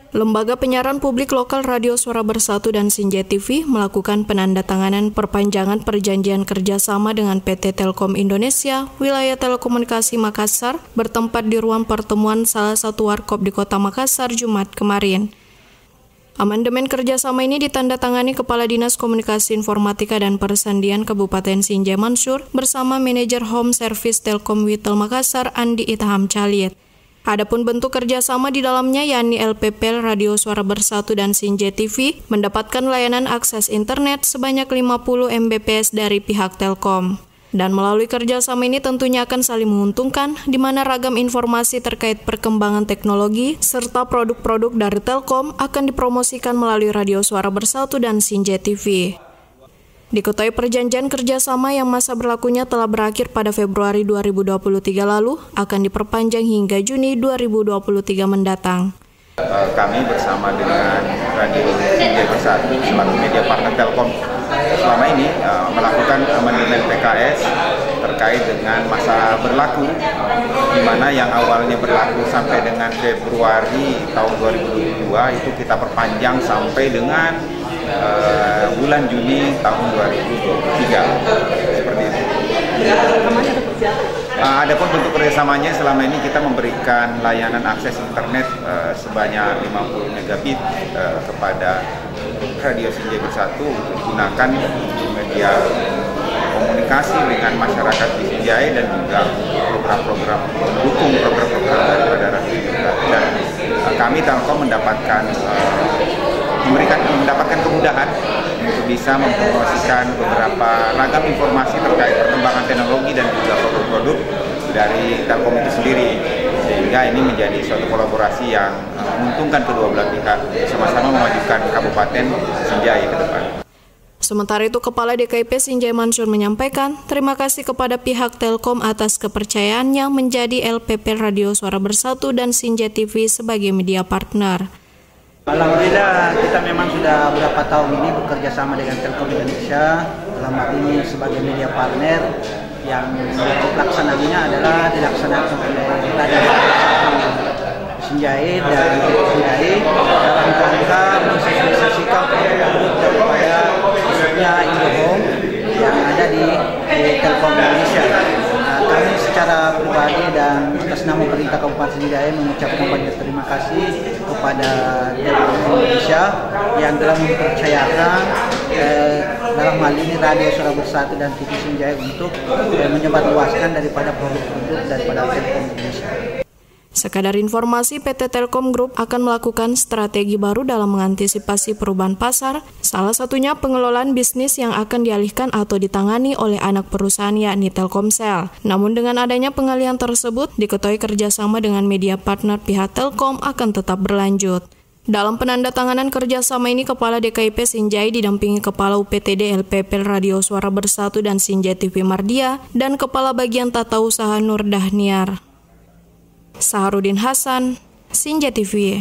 Lembaga Penyiaran Publik Lokal Radio Suara Bersatu dan Sinjai TV melakukan penandatanganan perpanjangan perjanjian kerjasama dengan PT Telkom Indonesia, Wilayah Telekomunikasi Makassar, bertempat di ruang pertemuan salah satu warkop di Kota Makassar Jumat kemarin. Amandemen kerjasama ini ditandatangani Kepala Dinas Komunikasi Informatika dan Persandian Kabupaten Sinjai Mansur bersama Manajer Home Service Telkom Witel Makassar Andi Itham Calit. Adapun bentuk kerjasama di dalamnya yakni LPPL Radio Suara Bersatu dan Sinjai TV mendapatkan layanan akses internet sebanyak 50 Mbps dari pihak Telkom. Dan melalui kerjasama ini tentunya akan saling menguntungkan, di mana ragam informasi terkait perkembangan teknologi serta produk-produk dari Telkom akan dipromosikan melalui Radio Suara Bersatu dan Sinjai TV. Diketahui perjanjian kerjasama yang masa berlakunya telah berakhir pada Februari 2023 lalu akan diperpanjang hingga Juni 2023 mendatang. Kami bersama dengan Radio Sinjai Bersatu selaku media partner Telkom selama ini melakukan amandemen PKS terkait dengan masa berlaku, di mana yang awalnya berlaku sampai dengan Februari tahun 2022 itu kita perpanjang sampai dengan bulan Juni tahun 2023 seperti itu. Adapun bentuk kerjasamanya selama ini kita memberikan layanan akses internet sebanyak 50 megabit kepada Radio Sinjai Bersatu untuk digunakan untuk media komunikasi dengan masyarakat di Sinjai dan juga program-program mendukung program-program daripada Radio Bersatu. Dan kami Telkom mendapatkan kemudahan untuk bisa mempromosikan beberapa ragam informasi terkait perkembangan teknologi dan juga produk-produk dari Telkom itu sendiri, sehingga ini menjadi suatu kolaborasi yang menguntungkan kedua belah pihak, sama-sama memajukan Kabupaten Sinjai ke depan. Sementara itu, Kepala DKIP Sinjai Mansur menyampaikan terima kasih kepada pihak Telkom atas kepercayaannya menjadi LPP Radio Suara Bersatu dan Sinjai TV sebagai media partner. Alhamdulillah, kita memang sudah beberapa tahun ini bekerja sama dengan Telkom Indonesia, dalam hal ini sebagai media partner yang pelaksanaannya adalah dilaksanakan oleh Radio Sinjai dan Sinjai dalam rangka mensosialisasikan produk daripada khususnya IndoHome yang ada di Telkom Indonesia. Kami secara pribadi dan atas nama pemerintah Kabupaten Sinjai mengucapkan banyak terima kasih kepada Telkom Indonesia yang telah mempercayakan dalam hal ini Radio Suara Bersatu dan TV Sinjai untuk menyebarluaskan daripada produk-produk daripada Telkom Indonesia. Sekadar informasi, PT Telkom Group akan melakukan strategi baru dalam mengantisipasi perubahan pasar, salah satunya pengelolaan bisnis yang akan dialihkan atau ditangani oleh anak perusahaan yakni Telkomsel. Namun dengan adanya pengalihan tersebut, diketahui kerjasama dengan media partner pihak Telkom akan tetap berlanjut. Dalam penandatanganan kerjasama ini, Kepala DKIP Sinjai didampingi Kepala UPTD LPPL Radio Suara Bersatu dan Sinjai TV Mardia dan Kepala Bagian Tata Usaha Nur Dahniar. Saharudin Hasan, Sinjai TV.